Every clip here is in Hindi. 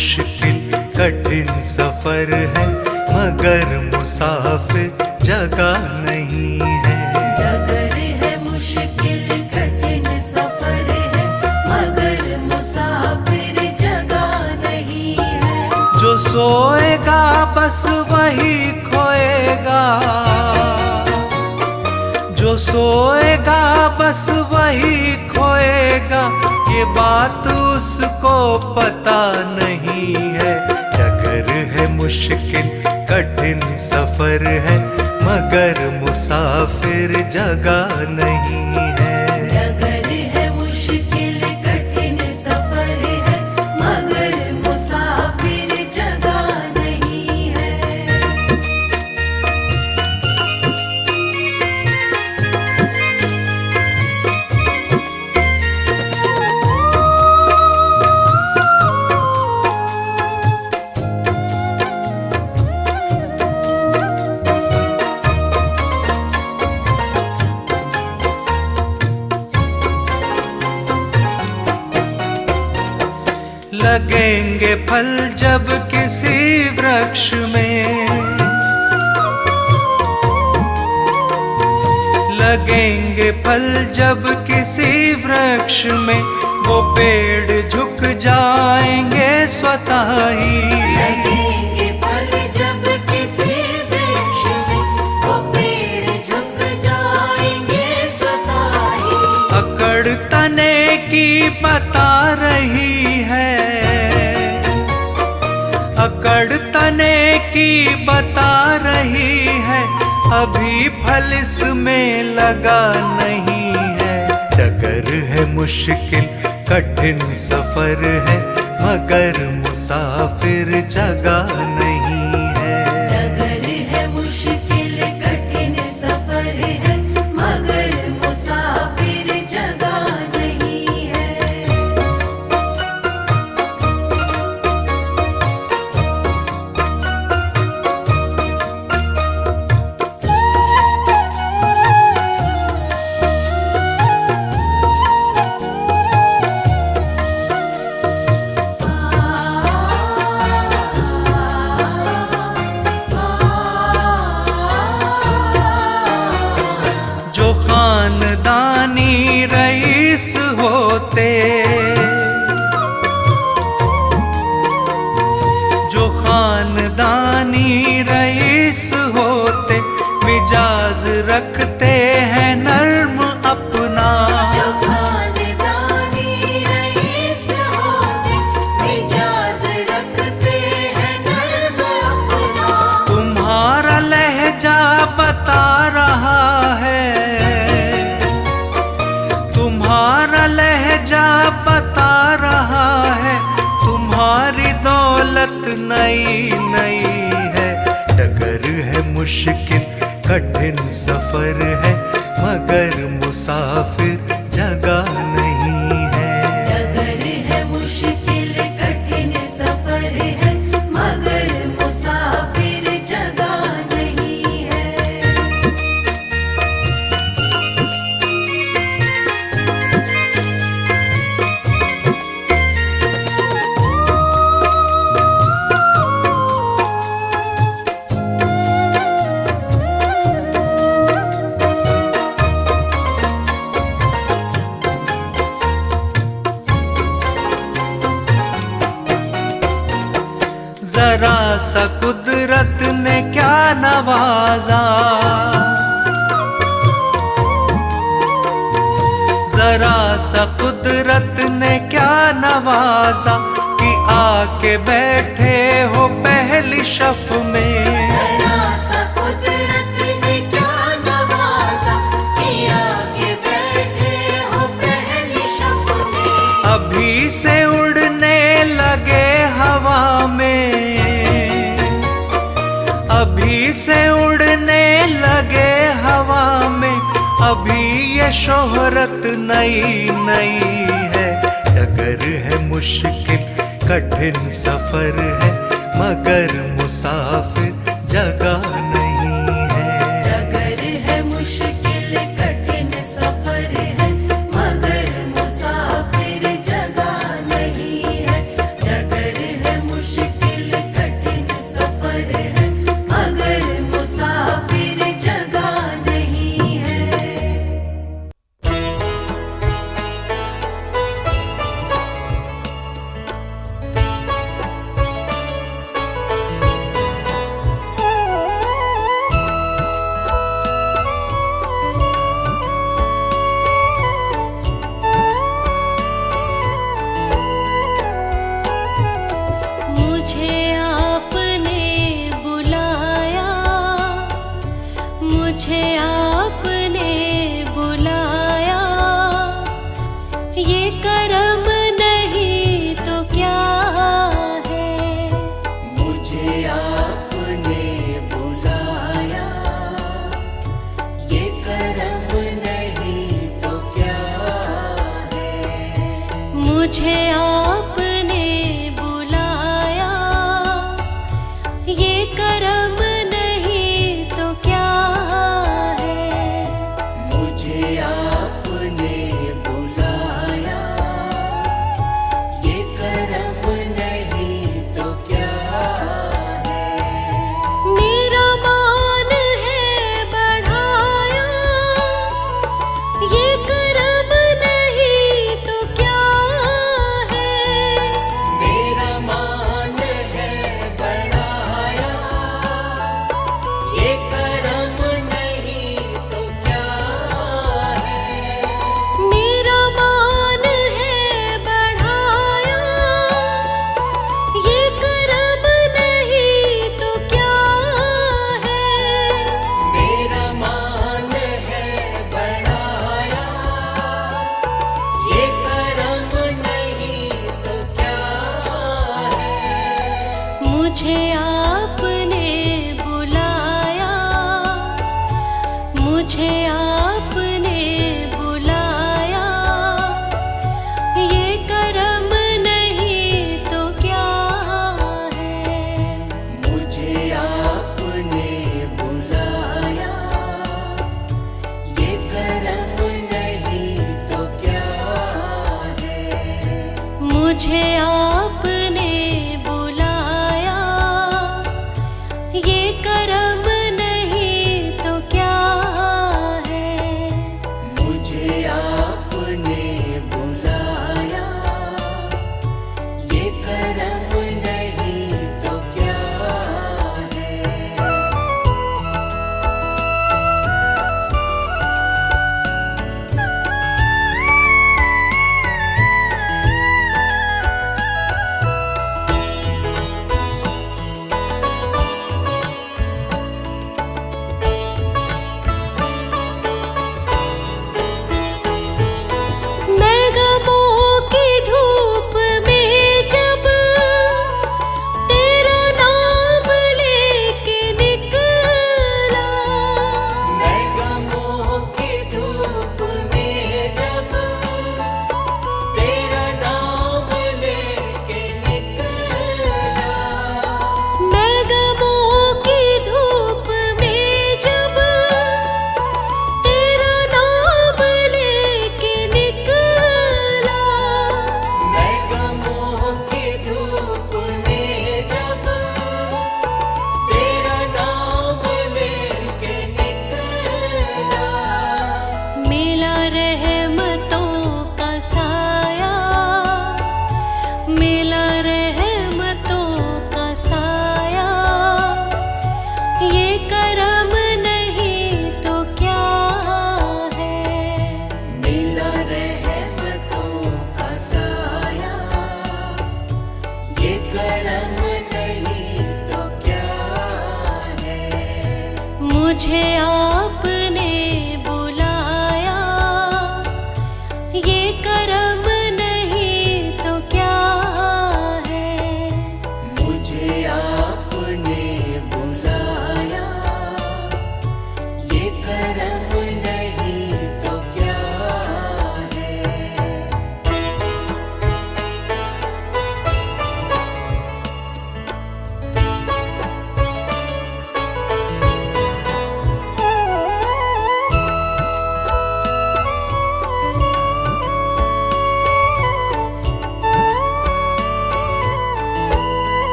मुश्किल कठिन सफर है, मगर मुसाफिर जगह नहीं है। डगर है मुश्किल कठिन सफर है, मगर मुसाफिर जगह नहीं है। जो सोएगा बस वही खोएगा, जो सोएगा बस वही खोएगा, ये बात उसको पता नहीं है। डगर है मुश्किल कठिन सफर है, मगर मुसाफिर जगह नहीं है। डगर है मुश्किल कठिन सफर है, मगर मुसाफिर जगह नहीं है। लगेंगे फल जब किसी वृक्ष में, लगेंगे फल जब किसी वृक्ष में, वो पेड़ झुक जाएंगे स्वतः ही। लगेंगे फल जब किसी वृक्ष में, वो पेड़ झुक जाएंगे स्वतः ही। अकड़ तने की बता रही है, अकड़ तने की बता रही है, अभी फल इसमें लगा नहीं है। डगर है मुश्किल कठिन सफर है, मगर मुसाफिर जगह नहीं है। डगर है मुश्किल कठिन सफर है, मगर मुसाफिर जगह नहीं है। जो खानदानी रईस होते, जो खानदानी रईस होते, मिजाज रखते हैं नर्म अपना। जो खानदानी रईस होते, मिजाज रखते हैं नर्म अपना। तुम्हारा लहजा बता रहा है, तुम्हारा लहजा बता रहा है, तुम्हारी दौलत नई नई है। डगर है मुश्किल कठिन सफर है, मगर मुसाफिर जगह नहीं है। डगर है मुश्किल कठिन सफर है, मगर मुसाफिर जगह नहीं है। जरा सा कुदरत ने क्या नवाजा, जरा सा कुदरत ने क्या नवाजा, कि आके बैठे हो पहली शफ में। जरा सा कुदरत ने क्या नवाजा, कि आके बैठे हो पहली शफ में। अभी से उड़ने लगे हवा में, अभी से उड़ने लगे हवा में, अभी ये शोहरत नई नई है। डगर है मुश्किल कठिन सफर है, मगर मुसाफिर जगह नहीं है। डगर है मुश्किल कठिन सफर है, मगर मुसाफिर जगह नहीं है। डगर है मुझे आपने बुलाया, ये करम नहीं तो क्या है। मुझे आपने बुलाया, ये करम नहीं तो क्या है। मेरा मान है बढ़ाया, ये करम नहीं तो क्या है। मेरा मान है बढ़ाया, ये करम नहीं तो क्या है। मेरा मान है बढ़ाया, ये करम नहीं तो क्या है। मेरा मान है बढ़ाया, ये करम नहीं तो क्या है। मुझे आपने बुलाया, मुझे आपने बुलाया, ये करम नहीं तो क्या है। मुझे आपने बुलाया, ये करम नहीं तो क्या है। मुझे आपने बुलाया, ये करम नहीं तो क्या है। मुझे आपने बुलाया, ये करम नहीं तो क्या है। मैं गमों की धूप में जब तेरा नाम लेके निकला, मैं गमों की धूप में जब तेरा नाम लेके निकला। मैं गमों की धूप में जब तेरा नाम लेके निकला, मैं गमों की धूप में जब तेरा नाम लेके निकला। मिला रहमतों का साया, मिला रहमतों का साया, ये करम नहीं तो क्या है। मिला रहमतों का साया, ये करम नहीं तो क्या है। मुझे आपने बुलाया, ये करम नहीं तो क्या है। मुझे आपने बुलाया, ये करम नहीं तो क्या है।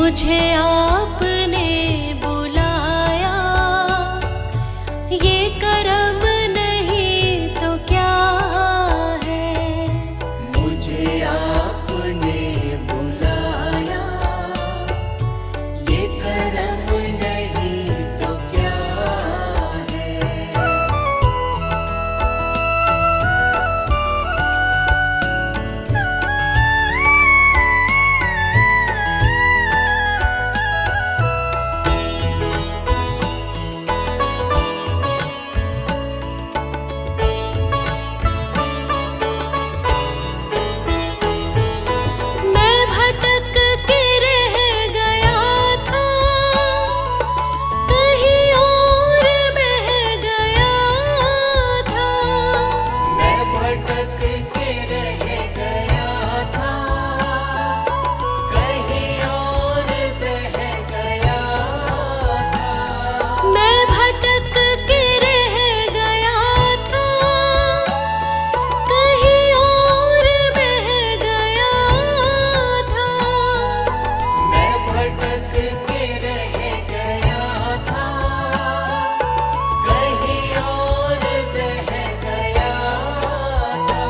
मुझे आपने बुलाया, ये करम नहीं तो क्या है। मुझे आपने बुलाया, ये करम नहीं तो क्या है। मैं भटक के रह गया था, कहीं और बह गया था। मैं भटक के रह गया था, कहीं और बह गया था। मैं भटक के रह गया था, कहीं और बह गया था। मैं भटक के रह गया था, कहीं और बह गया था।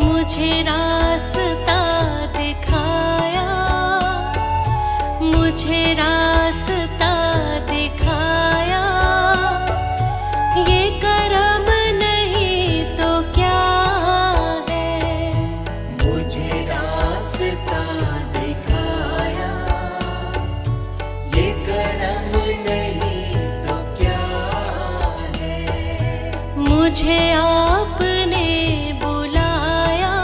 मुझे रास्ता दिखाया, मुझे रास्ता दिखाया, ये करम नहीं तो क्या है। मुझे रास्ता दिखाया, ये करम नहीं तो क्या है। मुझे आपने बुलाया,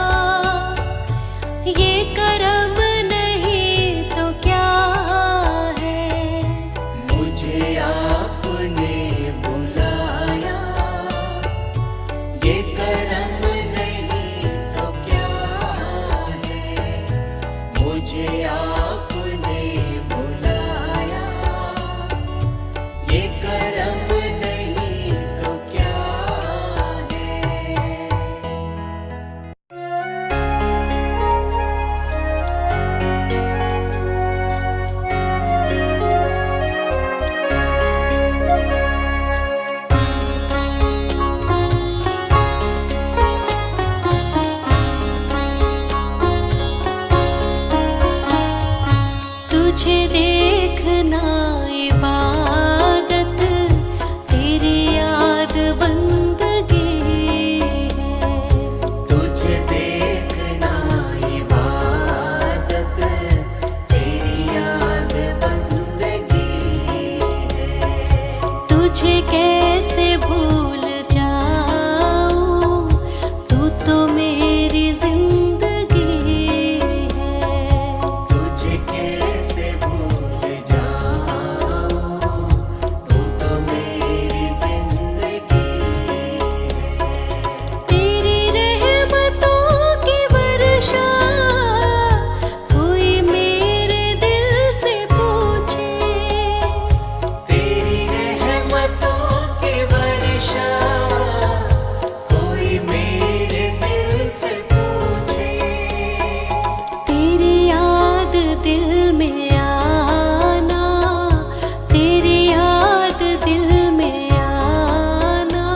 ये करम नहीं तो क्या है। मुझे आपने बुलाया, ये करम नहीं तो क्या है। मुझे आपने बुलाया, ये करम नहीं तो क्या है। तुझे देखना इबादत, तेरी याद बंदगी है। तुझे देखना इबादत, तेरी याद बंदगी है। तुझे कैसे भूल जाऊं, तू तो मेरी जिंदगी है। तुझे कैसे भूल जाऊं, तू तो मेरी जिंदगी है। तेरी रहमतों की वर्षा, कोई मेरे दिल से पूछे। तेरी रहमतों की वर्षा, कोई मेरे दिल से पूछे। तेरी याद दिल में आना, तेरी याद दिल में आना,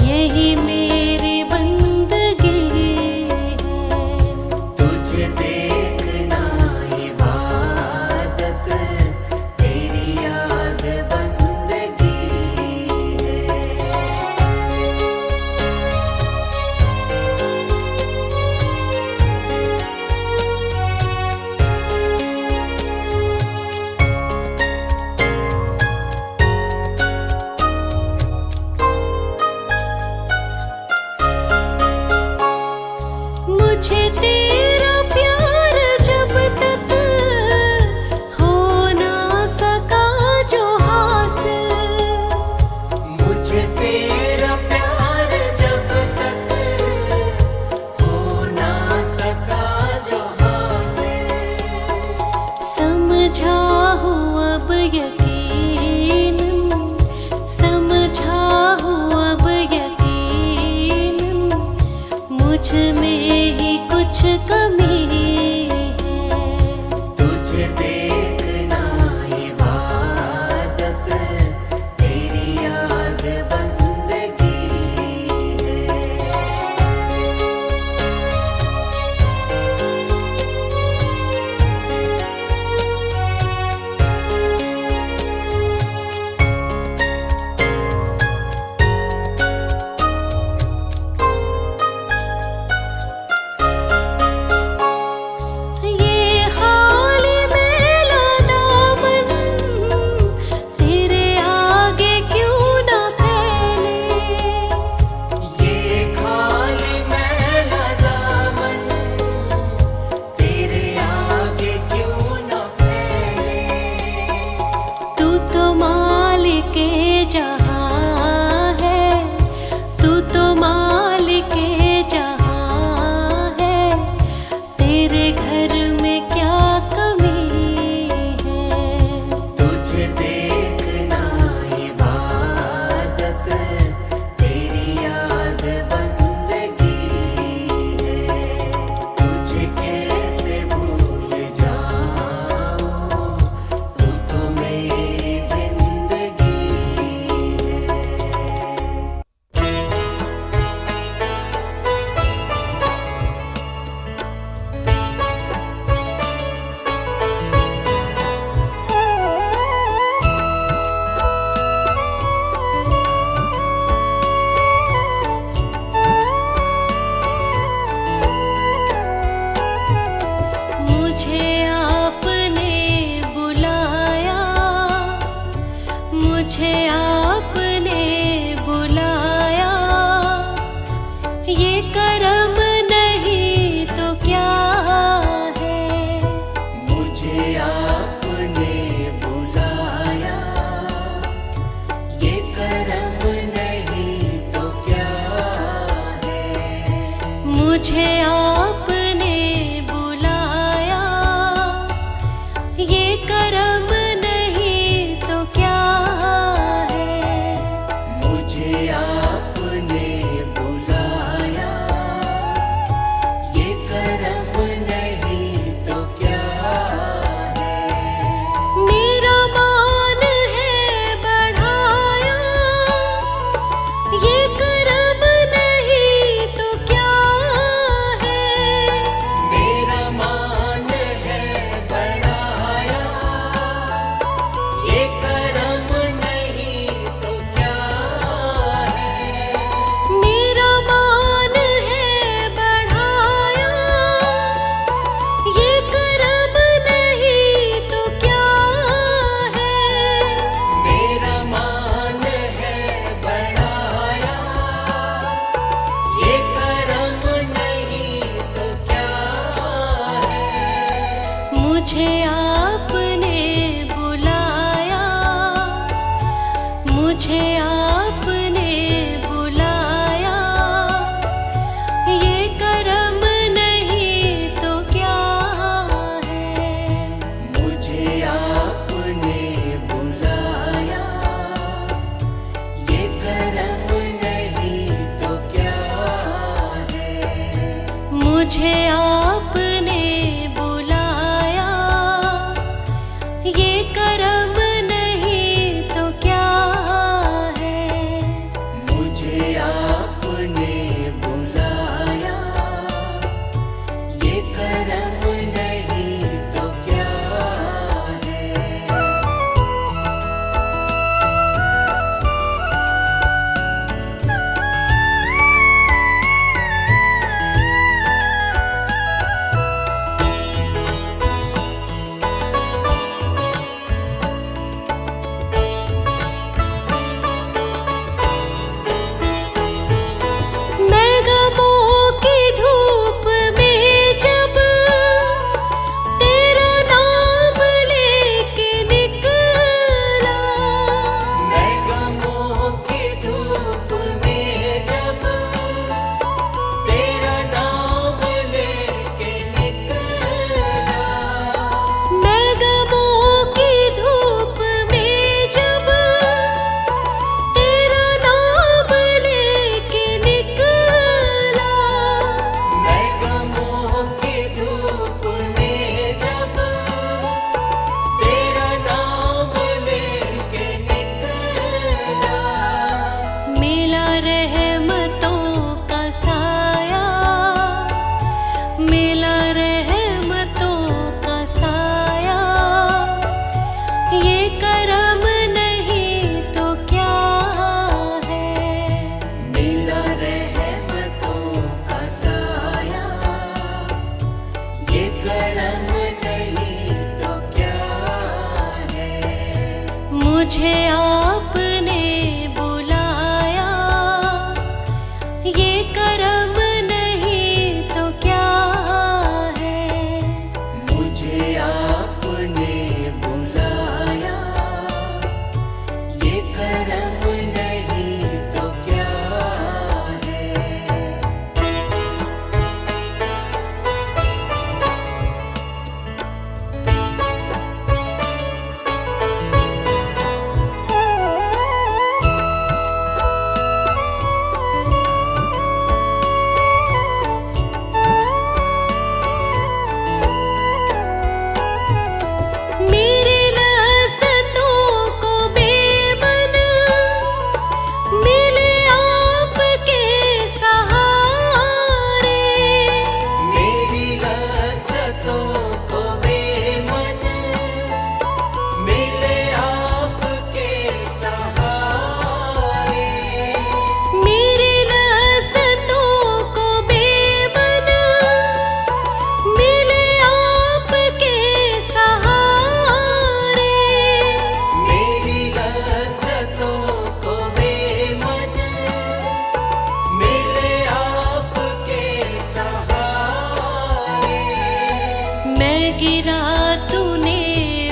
यही मेरी बंदगी है। तुझे देखना इबादत, तेरी याद बंदगी है। मुझे तेरा प्यार जब तक हो ना सका जो हासिल। मुझे तेरा प्यार जब तक हो ना सका जो हासिल। समझा हूँ अब यकीनन, समझा हूँ अब यकीनन, मुझ में ही कुछ कमी है। तुझे मुझे आपने बुलाया, मुझे आपने बुलाया, ये करम नहीं तो क्या है। मुझे आपने बुलाया, ये करम नहीं तो क्या है। मुझे आपने बुलाया, ये करम नहीं तो क्या है। मुझे आपने बुलाया, ये करम नहीं तो क्या है। मेरा मान है बढ़ाया, ये करम नहीं तो क्या है। मेरा मान है बढ़ाया, ये करम नहीं तो क्या है। मेरा मान है बढ़ाया, ये करम नहीं तो क्या है। मेरा मान है बढ़ाया, ये करम नहीं तो क्या है। मुझे आपने बुलाया, मुझे आपने बुलाया, ये करम नहीं तो क्या है। मुझे आपने बुलाया, ये करम नहीं तो क्या है। मुझे आपने बुलाया, ये करम नहीं तो क्या है। मुझे आपने बुलाया, ये करम नहीं तो क्या है। मैं गमों की धूप में जब तेरा नाम लेके निकला, मैं गमों की धूप में जब तेरा नाम लेके निकला। मैं गमों की धूप में जब तेरा नाम लेके निकला, मैं गमों की धूप में जब तेरा नाम लेके निकला। मिला रहमतों का साया, मिला रहमतों का साया, ये करम नहीं तो क्या है। मिला रहमतों का साया, ये करम नहीं तो क्या है। मुझे आपने बुलाया, ये करम नहीं तो क्या है। मुझे आपने बुलाया, ये करम नहीं तो क्या है। गिरा तूने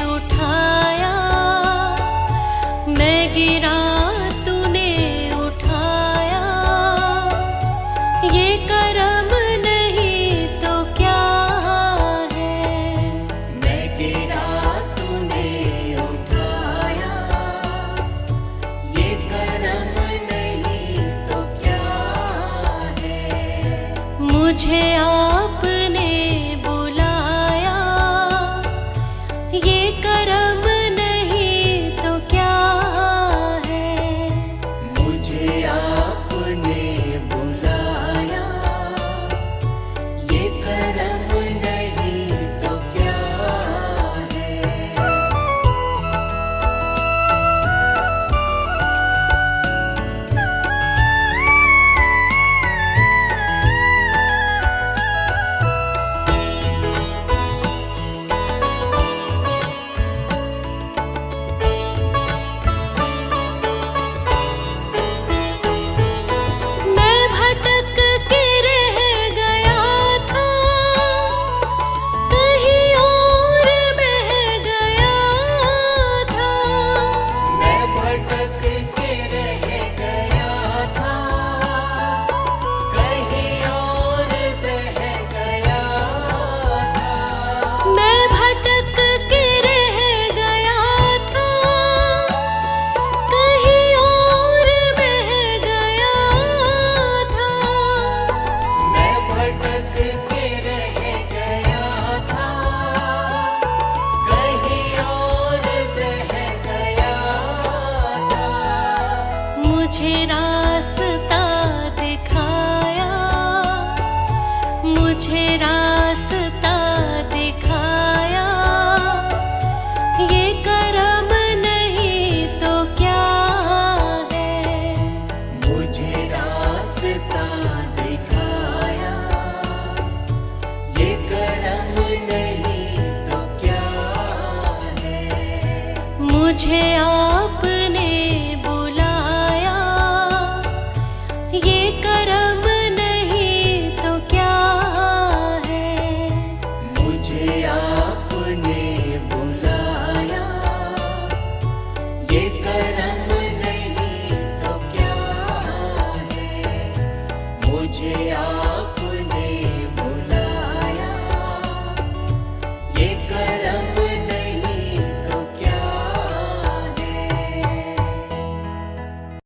उठाया, मैं गिरा तूने उठाया, ये करम नहीं तो क्या है। मैं गिरा तूने उठाया, ये करम नहीं तो क्या है। मुझे आपने बुलाया, ये करम नहीं तो क्या है। मुझे आपने बुलाया, ये करम नहीं तो क्या है। मैं भटक के रह गया था, कहीं और बह गया था। मैं भटक के रह गया था, कहीं और बह गया था। मैं भटक के रह गया था, कहीं और बह गया था। मैं भटक के रह गया था, कहीं और बह गया था। मुझे रास्ता दिखाया, मुझे रास्ता दिखाया, ये करम नहीं तो क्या है। मुझे रास्ता दिखाया, ये करम नहीं तो क्या है। मुझे